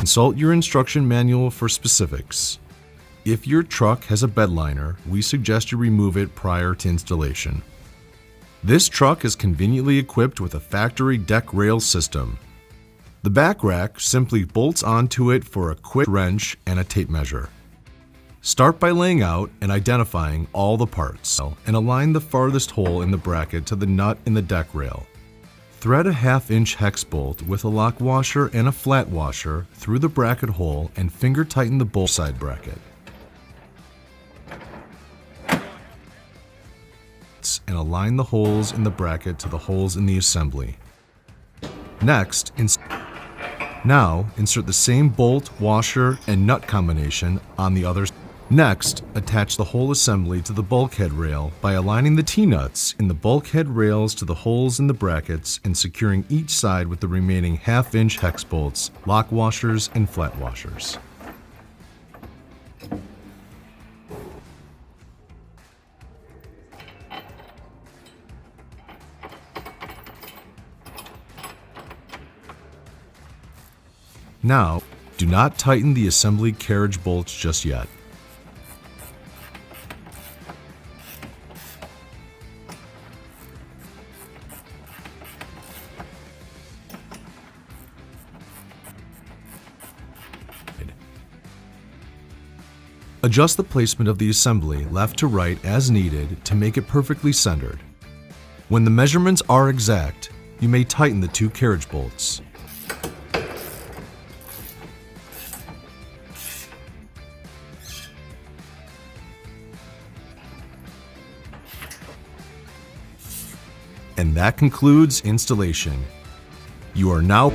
Consult your instruction manual for specifics. If your truck has a bed liner, we suggest you remove it prior to installation. This truck is conveniently equipped with a factory deck rail system. The back rack simply bolts onto it for a quick wrench and a tape measure. Start by laying out and identifying all the parts and align the farthest hole in the bracket to the nut in the deck rail. Thread a 1/2-inch hex bolt with a lock washer and a flat washer through the bracket hole and finger tighten the bolt side bracket. And align the holes in the bracket to the holes in the assembly. Next, insert the same bolt, washer, and nut combination on the other side. Next, attach the whole assembly to the bulkhead rail by aligning the T-nuts in the bulkhead rails to the holes in the brackets and securing each side with the remaining 1/2-inch hex bolts, lock washers, and flat washers. Now, do not tighten the assembly carriage bolts just yet. Adjust the placement of the assembly left to right as needed to make it perfectly centered. When the measurements are exact, you may tighten the 2 carriage bolts. And that concludes installation. You are now